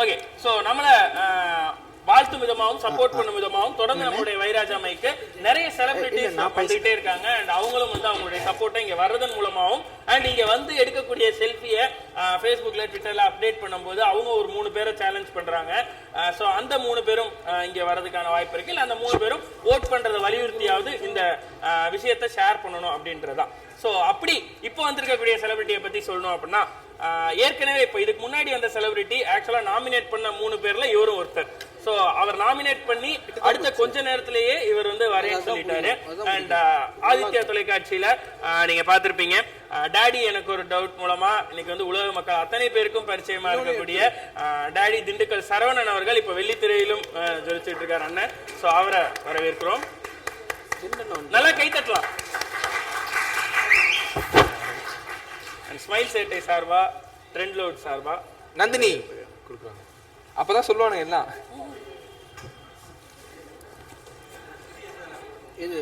Okay, so நம்மள வாழ்த்தும் விதமாகவும் சப்போர்ட் பண்ணும் விதமாகவும் தொடர்ந்து நம்மளுடைய வைராஜா மைக்கு நிறைய செலிபிரிட்டிஸ் வந்துகிட்டே இருக்காங்க. அண்ட் அவங்களும் வந்து அவங்களுடைய சப்போர்ட்டை இங்க வர்றதன் மூலமாகவும் அண்ட் இங்க வந்து எடுக்கக்கூடிய செல்ஃபியை ஃபேஸ்புக்ல ட்விட்டர்ல அப்டேட் பண்ணும்போது அவங்க ஒரு 3 பேரை சேலஞ்ச் பண்றாங்க. ஸோ அந்த 3 பேரும் இங்க வர்றதுக்கான வாய்ப்பு இருக்கு. இல்லை அந்த 3 பேரும் ஓட் பண்றதை வலியுறுத்தியாவது இந்த விஷயத்தை ஷேர் பண்ணணும் அப்படின்றதான். ஸோ அப்படி இப்போ வந்திருக்கக்கூடிய செலிபிரிட்டியை பத்தி சொல்லணும் அப்படின்னா, ஏற்கனவே இப்போ இதுக்கு முன்னாடி வந்த செலிபிரிட்டி ஆக்சுவலா நாமினேட் பண்ண 3 பேர்ல இவரும் ஒருத்தர். சோ அவர் நாமினேட் பண்ணி அடுத்த கொஞ்ச நேரத்திலேயே இவர் வந்து வரையன்னு சொல்லிட்டாரு. அண்ட் ஆதித்யா தொலைக்காட்சியில நீங்க பாத்திருப்பீங்க, டாடி எனக்கு ஒரு டவுட் மூலமா இன்னைக்கு வந்து உலக மக்கள் அத்தனை பேருக்கும் பரிச்சயமா இருக்கக்கூடிய டாடி திண்டுக்கல் சரவணன் அவர்கள் இப்ப வெள்ளித்திரையிலும் ஜொலிச்சுட்டு இருக்காரு அண்ணன். சோ அவரை வரவேற்கிறோம். நல்லா கை தட்டலாம். ஸ்மைல் சேட்டை சார்பா, ட்ரெண்ட் லோட் சார்பா நந்தினி கொடுக்குறாங்க. அப்பதான் சொல்லுவானுங்க எல்லாம். இது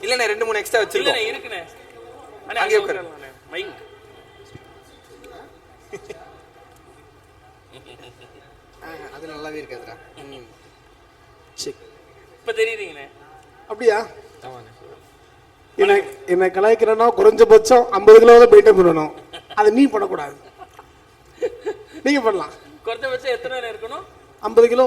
இல்லண்ணே 2-3 எக்ஸ்ட்ரா வச்சிருக்கோம். இருக்குண்ணே, அங்கே உட்காரு. மைக் அது நல்லாவே இருக்காதுடா. இப்ப தெரியுதுங்கண்ணே. அப்படியா? என்ன கலாய்க்கிறனா குறைஞ்சபட்சம் 50 கிலோ தான் மெயின்டைன் பண்ணணும். அதை நீ பண்ணக்கூடாது, நீங்க பண்ணலாம். குறைஞ்சபட்சம் எத்தனை இருக்கணும்? 50 கிலோ.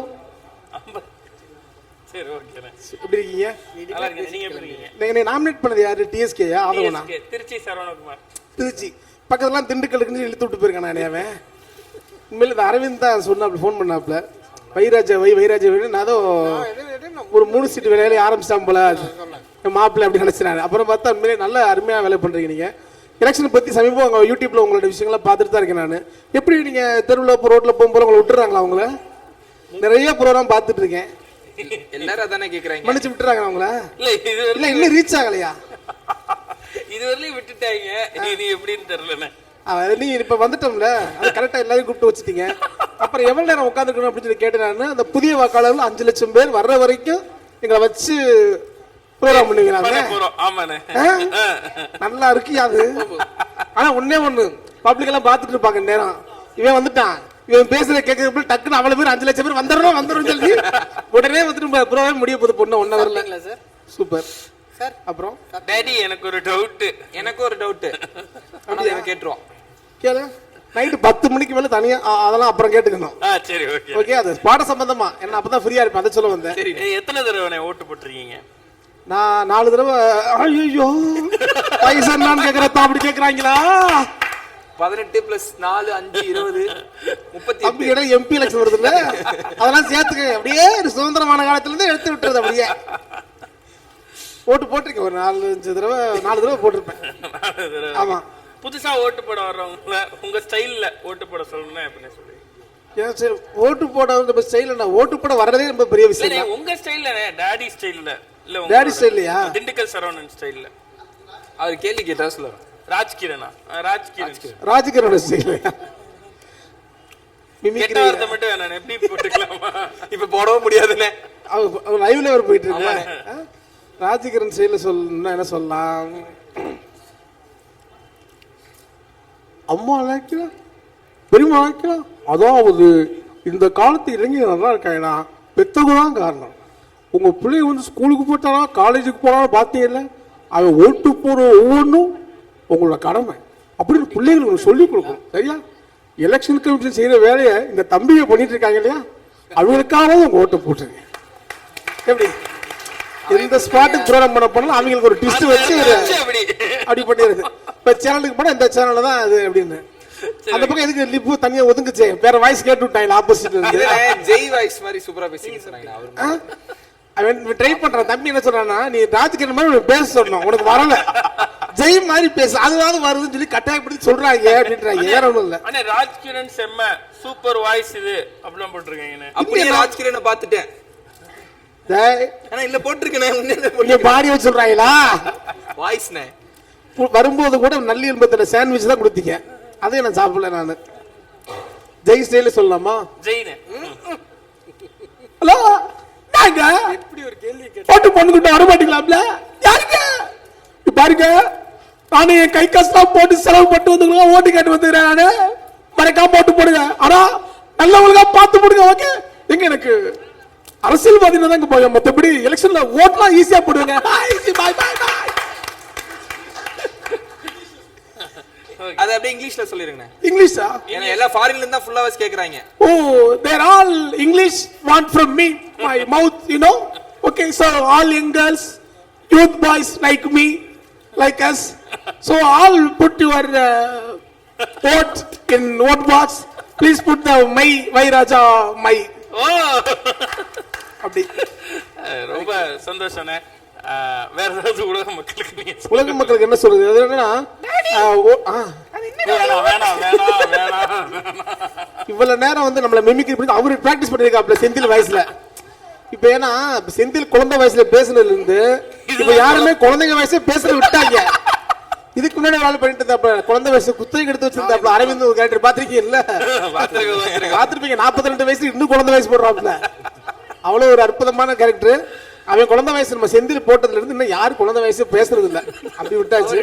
சரி, ஓகே. எப்படி இருக்கீங்க? நல்லா இருக்கேன். நீங்க எப்படி இருக்கீங்க? நீங்க நாமினேட் பண்ணது யாரு? டிஎஸ்கேயா? ஆதவனா? திருச்சி சரவணகுமார். திருச்சி பக்கத்துலாம் திண்டுக்கலுக்கு இழுத்து விட்டு போயிருக்கான். நான் உண்மையில இந்த அரவிந்த் தான் சொன்ன, அப்படி ஃபோன் பண்ணாப்புல வைராஜா நான் அதோ ஒரு 3 சீட்டு வேலையில ஆரம்பிச்சான் போல மாப்பிள்ளை அப்படி நினைச்சினாரு. அப்புறம் பார்த்தா உண்மையிலே நல்ல அருமையா வேலை பண்றீங்க நீங்க. எலெக்ஷனை பத்தி சமீபம் உங்க யூடியூப்ல உங்களோட விஷயங்களை பார்த்துட்டு தான் இருக்கேன் நான். எப்படி நீங்க தெருவில் ரோட்ல போகும்போது உங்களை விட்டுறாங்களா? அவங்கள நிறைய ப்ரோக்ராம் பார்த்துட்டு இருக்கேன். எல்லாரும் அதானே கேக்குறாங்க. மன்னிச்சு விட்டுறாங்க அவங்கள? இல்ல இன்னும் ரீச் ஆகலையா? இதுவரையிலும் விட்டுட்டாங்க. நீ எப்படின்னு தெரியல. நீ இப்ப வந்துட்டோம்ல, அது கரெக்டா எல்லாரையும் கூப்பிட்டு வச்சுட்டீங்க. அப்புறம் எவ்வளவு நேரம் உட்காந்துருக்கணும் அப்படின்னு சொல்லி கேட்டேன் நான். அந்த புதிய வாக்காளர்கள் 5 லட்சம் பேர் வர்ற வரைக்கும் எங்களை வச்சு ப்ரோக்ராம் பண்ணுவீங்க. நல்லா இருக்கு அது. ஆனா ஒன்னே ஒண்ணு, பப்ளிக் எல்லாம் பாத்துட்டு இருப்பாங்க நேரம். இவன் வந்துட்டான், இவன் பேசுற கேட்கறது டக்குன்னு அவ்வளவு பேர் 5 லட்சம் பேர் வந்துடும் சொல்லி உடனே வந்துட்டு ப்ரோக்ராம் முடிய போது பொண்ணு 1 ஹவர்ல. Super sir. அப்புறம் டாடி எனக்கு ஒரு டவுட் கேட்டுருவோம். கேளு. நைட்டு 10 மணிக்கு மேல தனியா அதெல்லாம் அப்புறம் கேட்டுக்கணும். சரி, ஓகே. ஓகே, அது பாட சம்பந்தமா என்ன, அப்பதான் ஃப்ரீயா இருப்பேன். அதை சொல்ல வந்தேன். எத்தனை தடவை ஓட்டு போட்டுருக்கீங்க? நான் 4 தடவை. ஐயோ பைசன்னான்னு கேக்குறதா? அப்படி கேக்குறாங்களா? 18 + 4 5 20 30. அப்படி இடம் எம்பி எலெக்ஷன் வருது இல்ல, அதெல்லாம் சேர்த்துக்க. அப்படியே சுதந்திரமான காலத்துல இருந்து எடுத்து விட்டுறது. அப்படியே ஓட்டு போட்டிருக்கேன். ஒரு 4-5 தடவை 4 தடவை போட்டிருப்பேன். ஆமா. புதுசா ஓட்டு போட வர்றவங்க உங்க ஸ்டைல்ல ஓட்டு போட சொல்லணும்னா எப்படி சொல்லுவீங்க? ஓட்டு போட ஸ்டைல்ல ஓட்டு போட வர்றதே ரொம்ப பெரிய விஷயம். உங்க ஸ்டைல்ல, டாடி ஸ்டைல்ல இல்ல? டாடி ஸ்டைல்லையா? திண்டுக்கல் சரவணன் ஸ்டைல்ல. அவர் கேள்வி கேட்டா சொல்லுவார். ராஜ்கிரண் ஸ்டைல்லையா? கெட்ட வார்த்தை மட்டும் வேணாம், எப்படி போட்டுக்கலாமா? இப்ப போடவும் முடியாதுன்னு அவர் லைவ்ல வர போயிட்டு இருக்கு. ராஜ்கிரண் ஸ்டைல்ல சொல்லணும்னா என்ன சொல்லலாம்? அம்மா அழைக்கலாம், பெரியம்மா அழைக்கலாம். அதாவது இந்த காலத்து இளைஞர் நல்லா இருக்காங்கன்னா பெத்தவங்க தான் காரணம். உங்க பிள்ளைங்க வந்து ஸ்கூலுக்கு போட்டாரா காலேஜுக்கு போனாலும் பார்த்தீங்கல்ல, அவன் ஓட்டு போற ஒவ்வொன்றும் உங்களோட கடமை அப்படின்னு பிள்ளைங்களுக்கு சொல்லி கொடுக்கணும். சரியா? எலெக்ஷன் கமிஷன் செய்யற வேலையை இந்த தம்பியை பண்ணிட்டு இருக்காங்க இல்லையா, அவங்களுக்காக உங்க ஓட்டை போட்டுருங்க. எப்படி எந்த ஸ்பாட்டுக்கு ப்ரோக்ராம் பண்ணாலும் அவங்களுக்கு ஒரு ட்விஸ்ட் வச்சு அப்படி பண்ணிடுது. இப்ப சேனலுக்கு போனா இந்த சேனல்ல தான் அது அப்படின்னு. அந்த பக்கம் எதுக்கு லிப்பு தனியா ஒதுங்குச்சு? வேற வாய்ஸ் கேட்டு விட்டாங்க ஆப்போசிட்ல இருந்து. ஜெய் வாய்ஸ் மாதிரி சூப்பரா பேசிங்க சொன்னாங்க. அவன் ட்ரை பண்றான். தம்பி என்ன சொல்றான்னா, நீ ராஜ்கிரண் மாதிரி பேச சொல்லணும், உனக்கு வரல, ஜெய் மாதிரி பேசு, அதுவாது வருதுன்னு சொல்லி கட்டாயப்படுத்தி சொல்றாங்க அப்படின்றாங்க. வேற ஒண்ணும் இல்ல. ஆனா ராஜ்கிரண் செம்ம சூப்பர் வாய்ஸ் இது அப்படிலாம் போட்டிருக்கீங்க. அப்படியே ராஜ்கிரணை பாத்துட்டேன். ஆனா இல்ல போட்டிருக்கேன். பாடி வச்சு சொல்றாங்களா வாய்ஸ்னே? வரும்போது கூட நல்லி எலும்பத்துல சாண்ட்விச் தான் கொடுத்தீங்க, அதே நான் சாப்பிடல. நானு ஜெய் ஸ்டைல சொல்லலாமா? ஜெயினே. ஹலோ, நாங்க எப்படி ஒரு கேள்வி கேட்டு போட்டு பொண்ணுகிட்ட வர மாட்டீங்களாப்ல? யாருங்க பாருங்க, நானும் என் கை கஷ்டம் போட்டு செலவு பட்டு வந்து ஓட்டு கேட்டு வந்துக்கிறேன். நானு மறைக்காம போட்டு போடுங்க. ஆனா நல்லவங்களுக்கா பார்த்து போடுங்க. ஓகே, எங்க எனக்கு அரசியல்வாதினா தாங்க போய், மத்தபடி எலெக்ஷன்ல ஓட்லாம் ஈஸியா போடுவாங்க. பாய் பாய் பாய். அது அப்படியே இங்கிலீஷ்ல சொல்லிருங்க. இங்கிலீஷா? ஏன்னா எல்லா ஃபாரின்ல இருந்தா ஃபுல்லா வாய்ஸ் கேக்குறாங்க. ஓ, they are all English want from me, my mouth, you know. Okay, so all young girls, youth boys like me, like us, so all put your vote in vote box. Please put the my Vairaja my. ஓ, அப்படி. ரொம்ப சந்தோஷம்ண்ணே. வேற ஏதாவது உலக மக்களுக்கு நீங்க உலக மக்களுக்கு என்ன சொல்றது? அது என்னன்னா வேணாம் வேணாம் வேணாம் வேணாம். இவ்வளவு நேரம் வந்து நம்மள மிமிக்ரி பண்ணி அவரு பிராக்டிஸ் பண்ணிருக்காப்ல செந்தில் வயசுல. இப்ப ஏன்னா செந்தில் குழந்தை வயசுல பேசுனதுல இருந்து இப்ப யாருமே குழந்தைங்க வயசே பேசுறது விட்டாங்க. இதுக்கு முன்னாடி வேலை பண்ணிட்டு இருந்தாப்ல, குழந்தை வயசு குத்தகைக்கு எடுத்து வச்சிருந்தாப்ல. அரவிந்த் ஒரு கேரக்டர் பாத்திருக்கீங்கல்ல? பாத்திருப்பீங்க. 42 வயசு இன்னும் குழந்தை வயசு போடுறாப்ல. அவ்வளவு ஒரு அற்புதமான கேரக்டர். அவன் குழந்தை வயசு நம்ம செந்தில் போட்டதுல இருந்து இன்னும் யாரும் குழந்தை வயசு பேசுறது இல்ல, அப்படி விட்டாச்சு.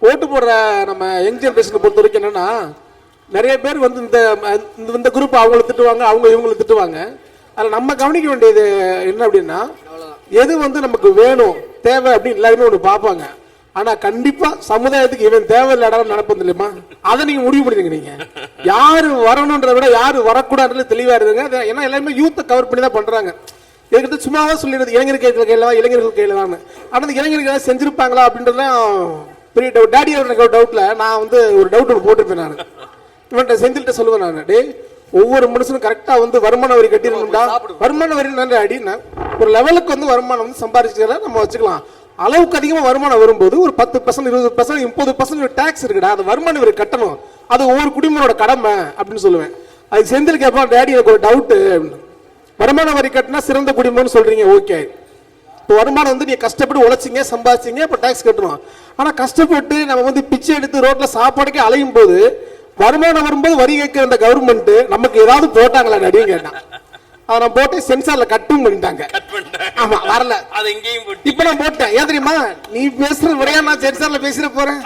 ஓட்டு போடுற நம்ம யங் ஜெனரேஷனை பொறுத்த வரைக்கும் என்னன்னா, நிறைய பேர் வந்து இந்த குரூப் அவங்களை திட்டுவாங்க, அவங்க இவங்களை திட்டுவாங்க. அதில் நம்ம கவனிக்க வேண்டியது என்ன அப்படின்னா, எது வந்து நமக்கு வேணும் தேவை அப்படின்னு எல்லாருமே ஒன்று பார்ப்பாங்க. ஆனா கண்டிப்பா சமுதாயத்துக்கு இவன் தேவையில்லாத நடப்பது இல்லையமா, அதை நீங்க முடிவு பண்ணிருங்க. நீங்க யாரு வரணும்ன்றத விட யாரு வரக்கூடாதுன்னு தெளிவா இருங்க. ஏன்னா எல்லாருமே யூத்தை கவர் பண்ணி தான் பண்றாங்க. இதுக்கு சும்மாவா சொல்லிடுறது இளைஞர் கையில இளைஞர்கள் கையில தான். ஆனா அந்த இளைஞர்கள் செஞ்சிருப்பாங்களா அப்படின்றதுலாம் பெரிய டவுட். டேடி எனக்கு ஒரு டவுட்ல நான் வந்து ஒரு டவுட் ஒன்று போட்டிருப்பேன். நான் இவன்ட்ட செந்தில்கிட்ட சொல்லுவேன், நான் டே ஒவ்வொரு மனுஷனும் கரெக்டா வந்து வருமான வரி கட்டிடணும்டா. வருமான வரி அடினா ஒரு லெவலுக்கு வந்து வருமானம் வந்து சம்பாதிச்சுக்கிறத நம்ம வச்சுக்கலாம். அளவுக்கு அதிகமா வருமானம் வரும்போது ஒரு 10%, 20%, 30% டாக்ஸ் இருக்குடா, அந்த வருமான வரி கட்டணும். அது ஒவ்வொரு குடிமகனோட கடமை அப்படின்னு சொல்லுவேன். அதுக்கு செந்தில் கேட்பான், டேடி எனக்கு ஒரு டவுட் அப்படின்னு. வருமான வரி கட்டினா சிறந்த குடிமகன் சொல்றீங்க, ஓகே. இப்போ வருமானம் வந்து நீங்க கஷ்டப்பட்டு உழைச்சிங்க சம்பாதிச்சிங்க, இப்போ டாக்ஸ் கட்டணும். ஆனா கஷ்டப்பட்டு நம்ம வந்து பிச்சை எடுத்து ரோட்ல சாப்பாடுக்கே அலையும் போது வருமானம் வரும்போது வரி கேட்கிற அந்த கவர்மெண்ட் நமக்கு ஏதாவது போட்டாங்களா அப்படின்னு கேட்டான். அதை நான் போட்டு சென்சார்ல கட்டும் பண்ணிட்டாங்க. ஆமா, வரல. இப்ப நான் போட்டேன். ஏன் தெரியுமா, நீ பேசுற விடையா நான் சென்சார்ல பேசிட போறேன்.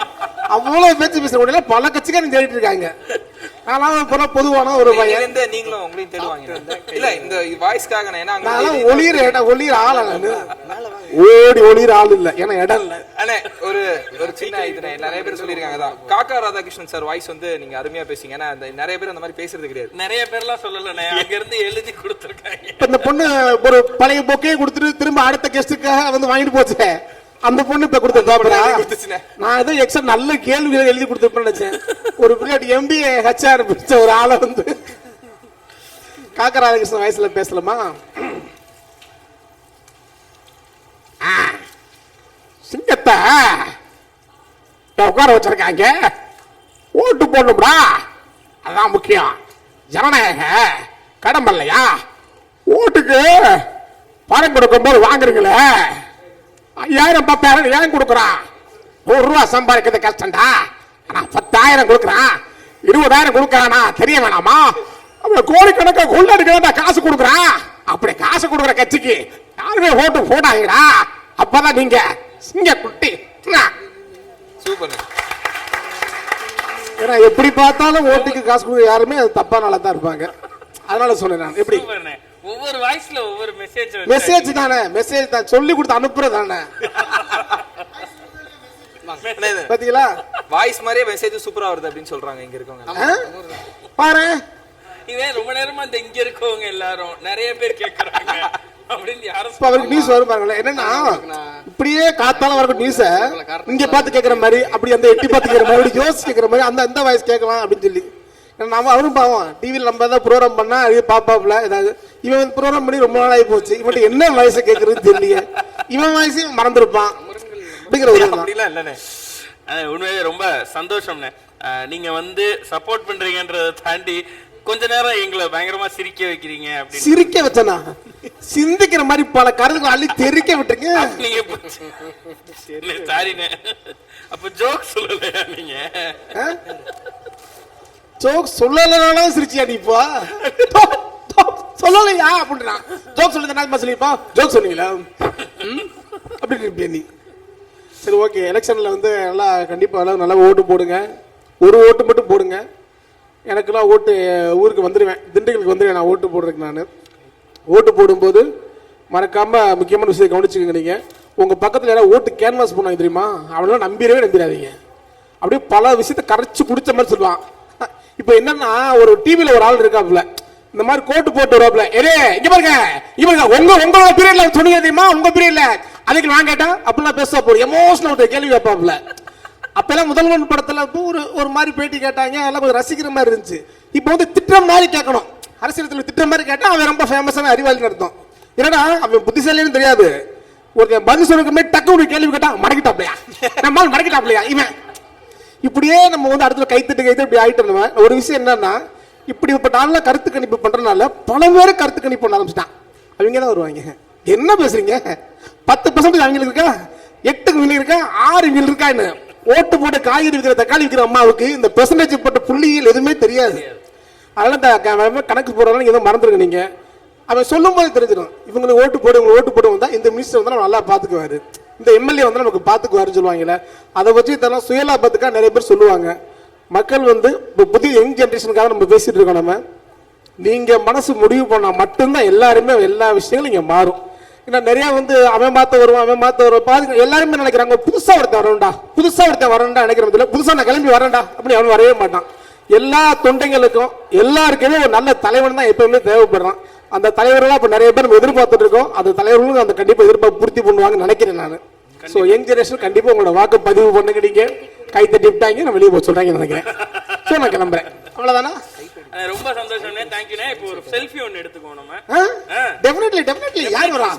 அவ்வளவு பேச்சு பேசுற உடனே பல கட்சிக்காரங்க தேடிட்டு இருக்காங்க. பொதுவான ஒரு பையன். நீங்களும் உங்களையும் தேடுவாங்க இல்ல இந்த வாய்ஸ்க்காக. ஒளிர ஆள் ஓடி ஒளிர ஆள் இல்ல, ஏன்னா இடம் இல்ல. அண்ணே ஒரு சின்ன இது நிறைய பேர் சொல்லியிருக்காங்க, காக்கா ராதாகிருஷ்ணன் சார் வாய்ஸ் வந்து நீங்க அருமையா பேசுங்க. ஏன்னா நிறைய பேர் அந்த மாதிரி பேசுறது கிடையாது. நிறைய பேர்லாம் சொல்லல, அங்க இருந்து எழுதி கொடுத்துருக்காங்க. இந்த பொண்ணு ஒரு பழைய பொக்கையை கொடுத்துட்டு திரும்ப அடுத்த கெஸ்டுக்காக வந்து வாங்கிட்டு போச்சு. அந்த பொண்ணு இப்ப கொடுத்த நான் ஏதோ எக்ஸ்ட்ரா நல்ல கேள்விகளை எழுதி கொடுத்துருப்பேன்னு நினைச்சேன். ஒரு பிள்ளையாட்டி MBA HR பிடிச்ச ஒரு ஆளை வந்து காக்கா ராதாகிருஷ்ணன் வயசுல பேசலாமா? சிங்கத்தை உட்கார வச்சிருக்காங்க, ஓட்டு போடணும்டா, அதான் முக்கியம். ஜனநாயக கடமை இல்லையா? ஓட்டுக்கு பணம் கொடுக்கும் போது வாங்குறீங்களே, 5000 10,000 ஏன் கொடுக்குறான்? 100 ரூபா சம்பாதிக்கிறது கஷ்டம்டா, ஆனா 10,000 கொடுக்குறான், 20,000 கொடுக்குறானா தெரிய வேணாமா? கோடிக்கணக்காக கொள்ளடிக்கிறதா காசு கொடுக்குறான். அப்படி காசு கொடுக்குற கட்சிக்கு யாருமே ஓட்டு போடாங்கடா. அப்பதான் நீங்க சிங்க குட்டி. சூப்பர். ஏன்னா எப்படி பார்த்தாலும் ஓட்டுக்கு காசு கொடுக்குற யாருமே தப்பானால தான் இருப்பாங்க. அதனால சொன்னேன் நான். எப்படி ஒவ்வொரு வாய்ஸ்ல ஒவ்வொரு மெசேஜ் தானே, மெசேஜ் தான் சொல்லி கொடுத்து அனுப்புறது தானே. பாத்தீங்களா, வாய்ஸ் மாதிரியே மெசேஜ் சூப்பரா வருது அப்படின்னு சொல்றாங்க இங்க இருக்கவங்க. பாரு, இதே ரொம்ப நேரமா இங்க இருக்கவங்க எல்லாரும் நிறைய பேர் கேக்குறாங்க அப்படின்னு யாரும் அவருக்கு நியூஸ் வரும் பாருங்களேன். என்னன்னா இப்படியே காத்தால வரக்கூடிய நியூஸ இங்க பாத்து கேக்குற மாதிரி, அப்படி அந்த எட்டி பாத்து கேக்குற மாதிரி, யோசிச்சு கேக்குற மாதிரி அந்த வாய்ஸ் கேட்கலாம் அப்படின்னு சொல்லி. நம்ம அவரும் பாவம் டிவியில் நம்ம ஏதாவது ப்ரோக்ராம் பண்ணா பாப்பாப்ல ஏதாவது. இவன் ப்ரோக்ராம் பண்ணி ரொம்ப நாள் ஆகி போச்சு, இவன் என்ன வயசை கேட்கறதுன்னு தெரியல, இவன் வயசையும் மறந்துருப்பான் அப்படிங்கிற ஒரு இல்லண்ணே. உண்மையிலே ரொம்ப சந்தோஷம்ண்ணே. நீங்க வந்து சப்போர்ட் பண்றீங்கன்றதை தாண்டி கொஞ்ச நேரம் எங்களை பயங்கரமா சிரிக்க வைக்கிறீங்க. சிரிக்க வச்சனா சிந்திக்கிற மாதிரி பல கருத்துக்கள் அள்ளி தெரிக்க விட்டுருங்க. நீங்க சாரிண்ணே. அப்ப ஜோக் சொல்லலையா நீங்க? ஜோக் சொல்லலனாலும் சிரிச்சியா நீ? இப்போ சொல்லலையா அப்படின்னா ஜோக் சொல்லி சொல்லிப்பா, ஜோக் சொன்னீங்களா அப்படின்னு இருப்பியா நீ? சரி ஓகே, எலெக்ஷனில் வந்து நல்லா கண்டிப்பாக எல்லாம் நல்லா ஓட்டு போடுங்க. ஒரு ஓட்டு மட்டும் போடுங்க. எனக்கெல்லாம் ஓட்டு ஊருக்கு வந்துடுவேன், திண்டுக்கலுக்கு வந்துடுவேன் நான் ஓட்டு போடுறதுக்கு. நான் ஓட்டு போடும்போது மறக்காமல் முக்கியமான விஷயத்தை கவனிச்சுக்கோங்க. நீங்கள் உங்கள் பக்கத்தில் யாராவது ஓட்டு கேன்வாஸ் பண்ணுவாங்க தெரியுமா, அவனெல்லாம் நம்பிடாதீங்க. அப்படியே பல விஷயத்த கரைச்சி குடிச்ச மாதிரி சொல்லுவான். இப்போ என்னன்னா, ஒரு டிவியில் ஒரு ஆள் இருக்காப்புல, இந்த மாதிரி கோட்டு போட்டு வருவாப்புல, இங்க பாருங்க உங்களோட பீரியட்ல சொன்னீங்க தெரியுமா, உங்க பீரியட்ல அதுக்கு நான் கேட்டா அப்படிலாம் பேச போறோம், எமோஷனல் கேள்வி கேட்பாப்புல. அப்பெல்லாம் முதல்வன் படத்துல ஒரு மாதிரி பேட்டி கேட்டாங்க, அதெல்லாம் கொஞ்சம் ரசிக்கிற மாதிரி இருந்துச்சு. இப்போ வந்து திட்டம் மாதிரி கேட்கணும், அரசியல் திட்டம் மாதிரி கேட்டா அவன் ரொம்ப ஃபேமஸான அறிவாளி அர்த்தம். என்னடா அவன் புத்திசாலின்னு தெரியாது, ஒரு பதில் சொல்லுமே டக்கு ஒரு கேள்வி கேட்டா மடக்கிட்டாப்லையா, நம்மால் மடக்கிட்டாப்லையா இவன். இப்படியே நம்ம வந்து அடுத்த கைத்தட்டு இப்படி ஆயிட்டு. ஒரு விஷயம் என்னன்னா, இப்படிப்பட்ட ஆள்ல கருத்து கணிப்பு பண்றதுனால பல பேர் கருத்து கணிப்பு பண்ண ஆரம்பிச்சுட்டான். அவங்க தான் வருவாங்க, என்ன பேசுறீங்க 10% அவங்களுக்கு இருக்கா, 8 இவங்களுக்கு இருக்கா, 6 இவங்களுக்கு இருக்கான்னு. ஓட்டு போட்டு காய்கறி விற்கிற தக்காளி விற்கிற அம்மாவுக்கு இந்த பெர்சன்டேஜ் போட்ட புள்ளிகள் எதுவுமே தெரியாது. அதனால கணக்கு போடுறதுனால எதுவும் மறந்துருங்க. நீங்க அவன் சொல்லும் போது தெரிஞ்சிடும், இவங்களுக்கு ஓட்டு போடுவோம் தான் இந்த மினிஸ்டர் வந்து நல்லா பாத்துக்குவாரு, இந்த எம்எல்ஏ வந்து நமக்கு பாத்துக்குவாருன்னு சொல்லுவாங்கல்ல. அதை வச்சு இதெல்லாம் சுயலாபத்துக்காக நிறைய பேர் சொல்லுவாங்க. மக்கள் வந்து இப்போ புதிய யங் ஜென்ரேஷனுக்காக நம்ம பேசிட்டு இருக்கோம். நம்ம நீங்க மனசு முடிவு பண்ணா மட்டும்தான் எல்லாருமே எல்லா விஷயங்களும் இங்க மாறும். ஏன்னா நிறைய வந்து அவன் மாத்த வருவான் பாருங்க, எல்லாருமே நினைக்கிறாங்க புதுசா ஒருத்தன் வரணும்டா நினைக்கிறேன். புதுசா நான் கிளம்பி வரேன்டா அப்படி அவன் வரவே மாட்டான். எல்லா தொண்டைங்களுக்கும் எல்லாருக்குமே ஒரு நல்ல தலைவன் தான் எப்பவுமே தேவைப்படுறான். அந்த தலைவர்களாக இப்போ நிறைய பேர் நம்ம எதிர்பார்த்துட்டு இருக்கோம். அந்த தலைவர்களும் அந்த கண்டிப்பாக எதிர்பார்ப்பு பூர்த்தி பண்ணுவாங்கன்னு நினைக்கிறேன் நான். ஸோ யங் ஜெனரேஷன் கண்டிப்பாக உங்களோட வாக்கு பதிவு பண்ணுங்க. நீங்க கை தட்டி விட்டாங்க, நான் வெளியே போக சொல்றாங்கன்னு நினைக்கிறேன். ஸோ நான் கிளம்புறேன், அவ்வளோதானா? ரொம்ப சந்தோஷம், தேங்க்யூண்ணே. இப்போ ஒரு செல்ஃபி ஒன்று எடுத்துக்குவோம் நம்ம. டெஃபினெட்லி யார் வரா?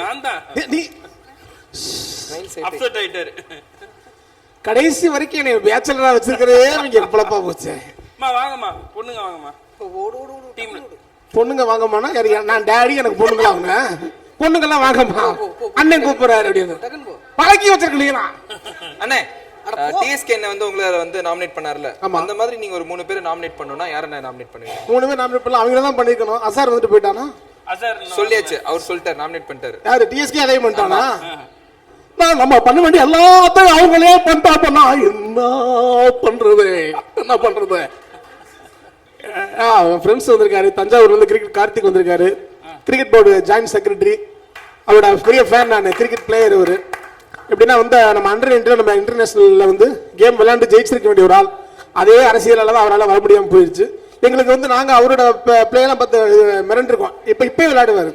நான் தான். நீ அப்செட் ஆயிட்டாரு. கடைசி வரைக்கும் என்னை பேச்சலரா வச்சிருக்கிறே அவங்க எப்பளப்பா போச்சு. வாங்கம்மா, பொண்ணுங்க வாங்கம்மா. டீம்ல பொண்ணுங்க வாங்கம்மானா நான் டேடி, எனக்கு பொண்ணுங்களா அவங்க பொண்ணுங்கெல்லாம் வாங்கம்மா, அண்ணன் கூப்பிடுறாரு அப்படின்னு பழக்கி வச்சிருக்கீங்களா அண்ணே? டிஎஸ்கே என்ன வந்து உங்களை வந்து நாமினேட் பண்ணார்ல, அந்த மாதிரி நீங்க ஒரு 3 பேரை நாமினேட் பண்ணனும்னா யாரை நாமினேட் பண்ணுவீங்க? 3 பேர் நாமினேட் பண்ணலாம், அவங்க தான் பண்ணிருக்கணும். அசார் வந்துட்டு போயிட்டானா? அசார் சொல்லியாச்சு, அவர் சொல்லிட்டாரு, நாமினேட் பண்ணிட்டாரு. யாரு? டிஎஸ்கே அதே பண்ணிட்டானா? நான் நம்ம பண்ண வேண்டிய எல்லாத்தையும் அவங்களே பண்ணிட்டா என்ன பண்றது? ஃப்ரெண்ட்ஸ் வந்திருக்காரு, தஞ்சாவூர்ல இருந்து கிரிக்கெட் கார்த்திக் வந்திருக்காரு, கிரிக்கெட் போர்டு ஜாயின்ட் செக்ரட்டரி. அவரோட பெரிய ஃபேன் நான், கிரிக்கெட் பிளேயர் அவரு. எப்படின்னா வந்து நம்ம நம்ம இன்டர்நேஷனல்ல வந்து கேம் விளையாண்டு ஜெயிச்சிருக்க வேண்டிய ஒரு ஆள், அதே அரசியலால தான் அவரால் வர முடியாமல் போயிடுச்சு. எங்களுக்கு வந்து நாங்க அவரோட பிளேயெல்லாம் பார்த்து மிரண்டிருக்கோம். இப்பயே விளையாடுவாரு,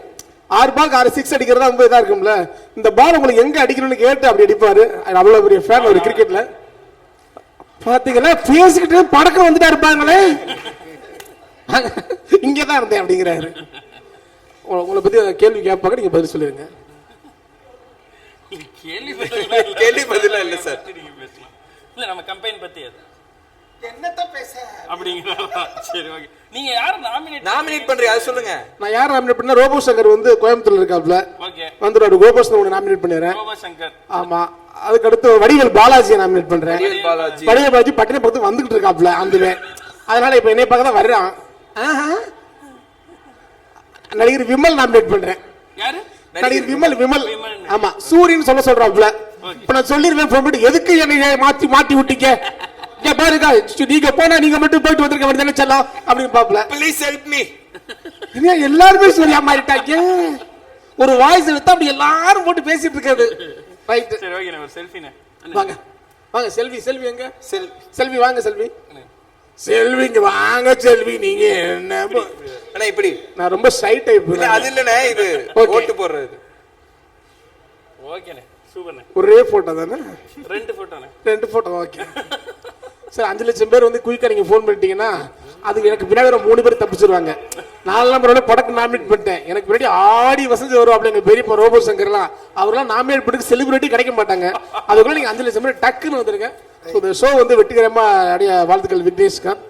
6 பால் 6 6 அடிக்கிறதா ரொம்ப இதா இருக்கும்ல. இந்த பால் உங்களுக்கு எங்க அடிக்கணும்னு கேட்டு அப்படி அடிப்பாரு. அவ்வளவு பெரிய ஃபேன் ஒரு கிரிக்கெட்ல. பாத்தீங்களா, பேசிக்கிட்டு படக்கம் வந்துட்டா இருப்பாங்களே, இங்கதான் இருந்தேன் அப்படிங்கிறாரு. உங்களை பத்தி கேள்வி கேட்பாங்க, நீங்க பதில் சொல்லிருங்க. கேள்வி பதிலா இல்ல சார், இல்ல நம்ம கம்பெனி பத்தி என்னத்த பேச அப்படிங்கிறா. சரி ஓகே, நீங்க யார நாமினேட் பண்றீங்க அதை சொல்லுங்க. நான் யார் நாமினேட் பண்ணா, ரோபோ சங்கர் வந்து கோயம்புத்தூர்ல இருக்காப்ல, ஓகே வந்துறாரு. கோபாலகிருஷ்ணன் நாமினேட் பண்ணிடுறேன். ரோபோ சங்கர், ஆமா. அதுக்கு அடுத்து வடிவேல் பாலாஜியை நாமினேட் பண்றேன். வடிவேல் பாலாஜி பட்டினை பார்த்து வந்துகிட்டு இருக்காப்ல ஆந்துவே, அதனால இப்ப என்னை பார்க்க தான் வர்றான். நடிகர் விமல் நாமினேட் பண்றேன். யாரு? நடிகர் விமல். ஆமா, சூரியன் சொல்றாப்ல. இப்ப நான் சொல்லிருவேன், எதுக்கு என்னை மாத்தி விட்டீங்க பாருங்க, நீங்க போனா நீங்க மட்டும் போயிட்டு வந்திருக்க வேண்டியது செல்லாம் அப்படின்னு பாப்பல. Please help me. எல்லாருமே சூர்யா மாறிட்டாங்க. ஒரு வாய்ஸ் எடுத்தா அப்படி எல்லாரும் போட்டு பேசிட்டு இருக்காது. ரைட், சரி ஓகே, ஒரு செல்ஃபினே வாங்க செல்வி எங்க? செல்வி வாங்க, செல்விங்க வாங்க. செல்வி நீங்க என்ன அண்ணா இப்படி? நான் ரொம்ப ஷை டைப். அது இல்லனே, இது ஓட்டு போடுறது. ஓகேண்ணே, சூப்பர்ண்ணே. ஒரே போட்டோ தானே? 2 போட்டோண்ணே. 2 போட்டோ, ஓகே. சார் 5 லட்சம் பேர் வந்து குயிக்கா நீங்க போன் பண்ணிட்டீங்கன்னா அதுக்கு எனக்கு பின்னாடி 3 பேர் தப்பிச்சிருவாங்க. 4 நம்பரோட படக்கு நாமினேட் பண்ணிட்டேன். எனக்கு பின்னாடி ஆடி வசந்தி வரும் அப்படிங்க பெரிய ரோபோ சங்கர்லாம், அவர்லாம் நாமினேட் பண்ணி செலிபிரிட்டி கிடைக்க மாட்டாங்க. அதுக்குள்ள நீங்க 5 லட்சம் பேர் டக்குன்னு வந்துருங்க. இந்த ஷோ வந்து வெற்றிகரமா அடைய வாழ்த்துக்கள் விக்னேஷ்காந்த்.